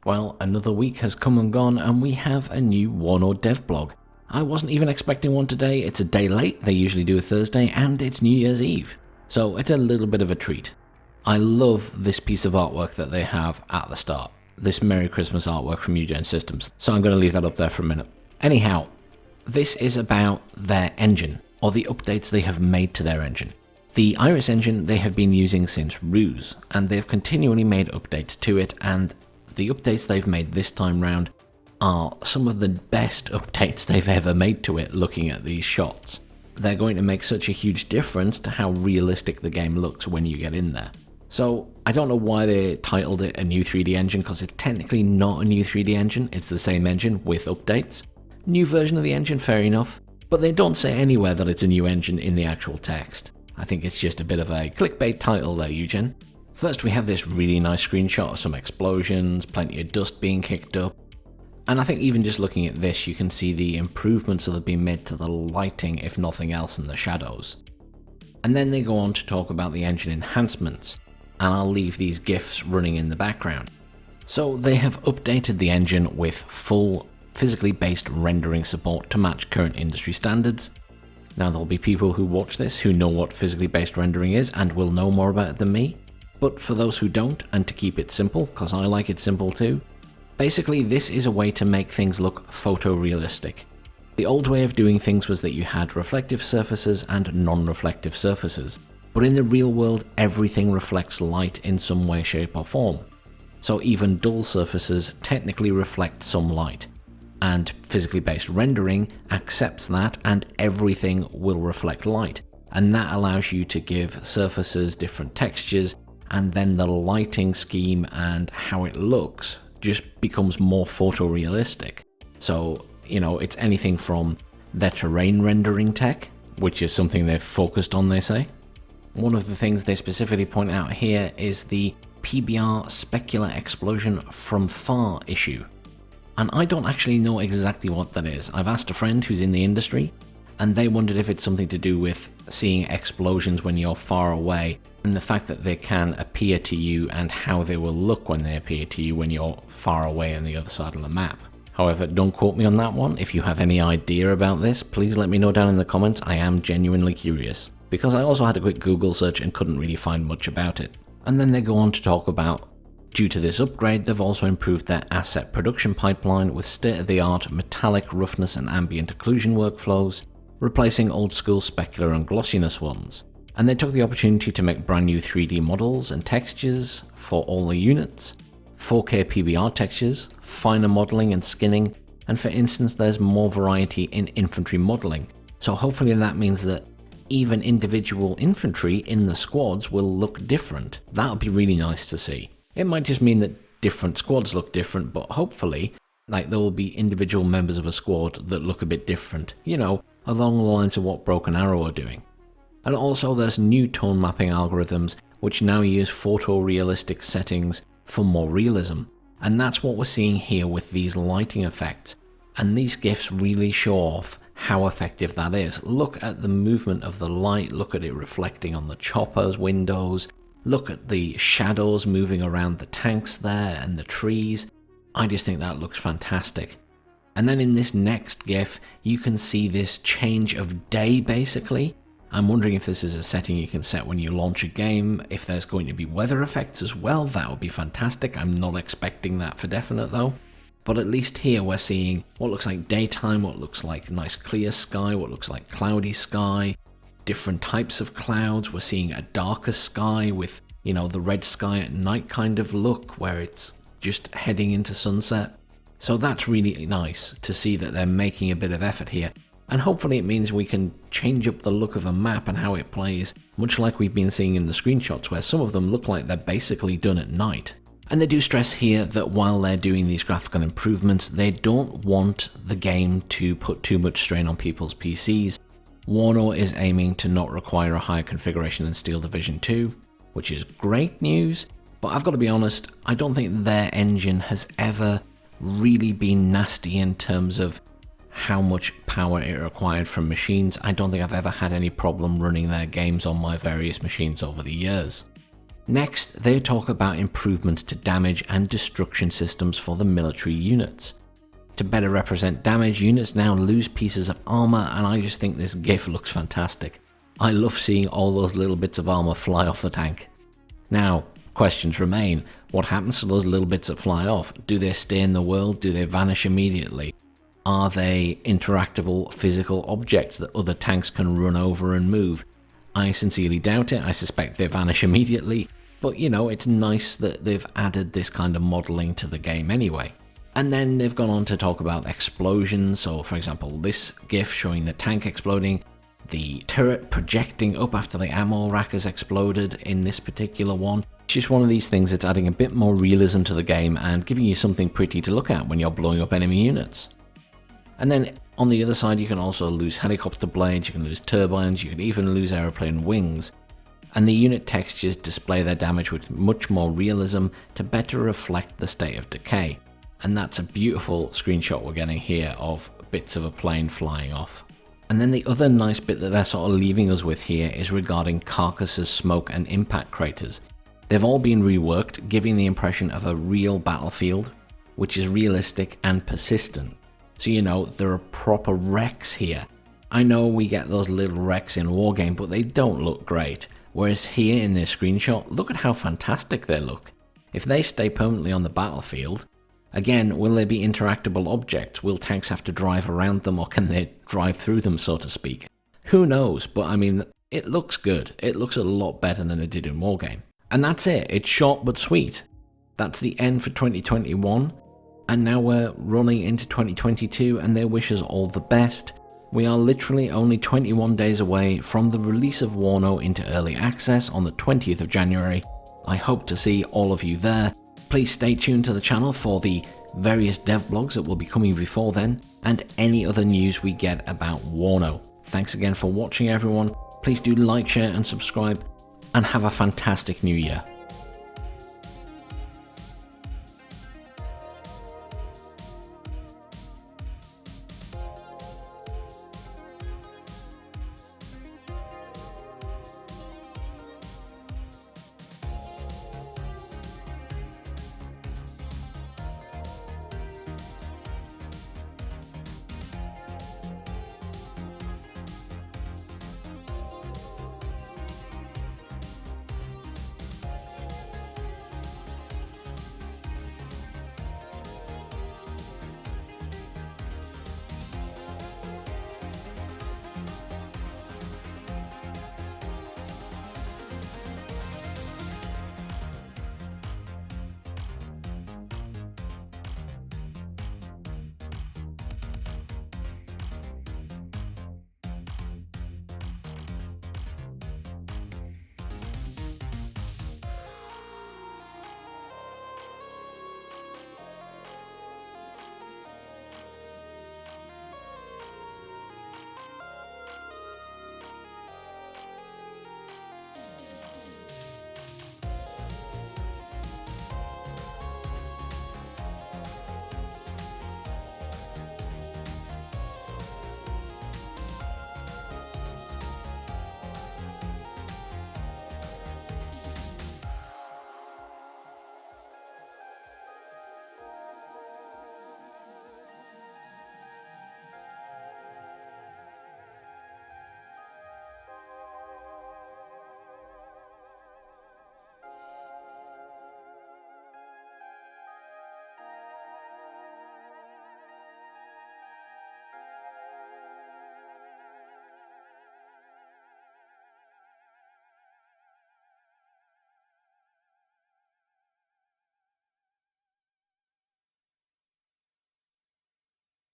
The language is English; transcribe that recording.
Well, another week has come and gone and we have a new WARNO dev blog. I wasn't even expecting one today, it's a day late, they usually do a Thursday, and it's New Year's Eve. So it's a little bit of a treat. I love this piece of artwork that they have at the start. This Merry Christmas artwork from Ugen Systems. So I'm going to leave that up there for a minute. Anyhow, this is about their engine, or the updates they have made to their engine. The Iris engine they have been using since Ruse, and they've continually made updates to it, and the updates they've made this time round are some of the best updates they've ever made to it looking at these shots. They're going to make such a huge difference to how realistic the game looks when you get in there. So I don't know why they titled it a new 3D engine, because it's technically not a new 3D engine, it's the same engine with updates. New version of the engine, fair enough, but they don't say anywhere that it's a new engine in the actual text. I think it's just a bit of a clickbait title there, Ugen. First we have this really nice screenshot of some explosions, plenty of dust being kicked up, and I think even just looking at this you can see the improvements that have been made to the lighting if nothing else in the shadows. And then they go on to talk about the engine enhancements, and I'll leave these GIFs running in the background. So they have updated the engine with full physically based rendering support to match current industry standards. Now there'll be people who watch this who know what physically based rendering is and will know more about it than me. But for those who don't, and to keep it simple, because I like it simple too, basically this is a way to make things look photorealistic. The old way of doing things was that you had reflective surfaces and non-reflective surfaces, but in the real world everything reflects light in some way, shape or form. So even dull surfaces technically reflect some light, and physically based rendering accepts that and everything will reflect light, and that allows you to give surfaces different textures, and then the lighting scheme and how it looks just becomes more photorealistic. So, it's anything from their terrain rendering tech, which is something they've focused on, they say. One of the things they specifically point out here is the PBR specular explosion from far issue. And I don't actually know exactly what that is. I've asked a friend who's in the industry, and they wondered if it's something to do with seeing explosions when you're far away, and the fact that they can appear to you and how they will look when they appear to you when you're far away on the other side of the map. However, don't quote me on that one. If you have any idea about this, please let me know down in the comments. I am genuinely curious, because I also had a quick Google search and couldn't really find much about it. And then they go on to talk about, due to this upgrade, they've also improved their asset production pipeline with state-of-the-art metallic roughness and ambient occlusion workflows, replacing old-school specular and glossiness ones. And they took the opportunity to make brand new 3D models and textures for all the units, 4K PBR textures, finer modeling and skinning, and for instance there's more variety in infantry modeling, so hopefully that means that even individual infantry in the squads will look different. That would be really nice to see. It might just mean that different squads look different, but hopefully there will be individual members of a squad that look a bit different, along the lines of what Broken Arrow are doing. And also there's new tone mapping algorithms which now use photorealistic settings for more realism, and that's what we're seeing here with these lighting effects, and these GIFs really show off how effective that is. Look at the movement of the light, look at it reflecting on the chopper's windows, look at the shadows moving around the tanks there and the trees. I just think that looks fantastic. And then in this next GIF you can see this change of day basically. I'm wondering if this is a setting you can set when you launch a game. If there's going to be weather effects as well, that would be fantastic. I'm not expecting that for definite though. But at least here we're seeing what looks like daytime, what looks like nice clear sky, what looks like cloudy sky, different types of clouds. We're seeing a darker sky with, the red sky at night kind of look where it's just heading into sunset. So that's really nice to see that they're making a bit of effort here. And hopefully it means we can change up the look of the map and how it plays, much like we've been seeing in the screenshots where some of them look like they're basically done at night. And they do stress here that while they're doing these graphical improvements, they don't want the game to put too much strain on people's PCs. WARNO is aiming to not require a higher configuration than Steel Division 2, which is great news, but I've got to be honest, I don't think their engine has ever really been nasty in terms of how much power it required from machines. I don't think I've ever had any problem running their games on my various machines over the years. Next, they talk about improvements to damage and destruction systems for the military units. To better represent damage, units now lose pieces of armor, and I just think this GIF looks fantastic. I love seeing all those little bits of armor fly off the tank. Now, questions remain. What happens to those little bits that fly off? Do they stay in the world? Do they vanish immediately? Are they interactable physical objects that other tanks can run over and move? I sincerely doubt it. I suspect they vanish immediately, but you know, it's nice that they've added this kind of modelling to the game anyway. And then they've gone on to talk about explosions, so for example this GIF showing the tank exploding, the turret projecting up after the ammo rack has exploded in this particular one. It's just one of these things that's adding a bit more realism to the game and giving you something pretty to look at when you're blowing up enemy units. And then on the other side you can also lose helicopter blades, you can lose turbines, you can even lose aeroplane wings. And the unit textures display their damage with much more realism to better reflect the state of decay. And that's a beautiful screenshot we're getting here of bits of a plane flying off. And then the other nice bit that they're sort of leaving us with here is regarding carcasses, smoke and impact craters. They've all been reworked, giving the impression of a real battlefield, which is realistic and persistent. So you know, there are proper wrecks here. I know we get those little wrecks in Wargame, but they don't look great. Whereas here in this screenshot, look at how fantastic they look. If they stay permanently on the battlefield, again, will they be interactable objects? Will tanks have to drive around them, or can they drive through them, so to speak? Who knows, but I mean, it looks good. It looks a lot better than it did in Wargame. And that's it. It's short but sweet. That's the end for 2021. And now we're running into 2022, and they wish us all the best. We are literally only 21 days away from the release of WARNO into early access on the 20th of January. I hope to see all of you there. Please stay tuned to the channel for the various dev blogs that will be coming before then, and any other news we get about WARNO. Thanks again for watching, everyone. Please do like, share and subscribe, and have a fantastic new year.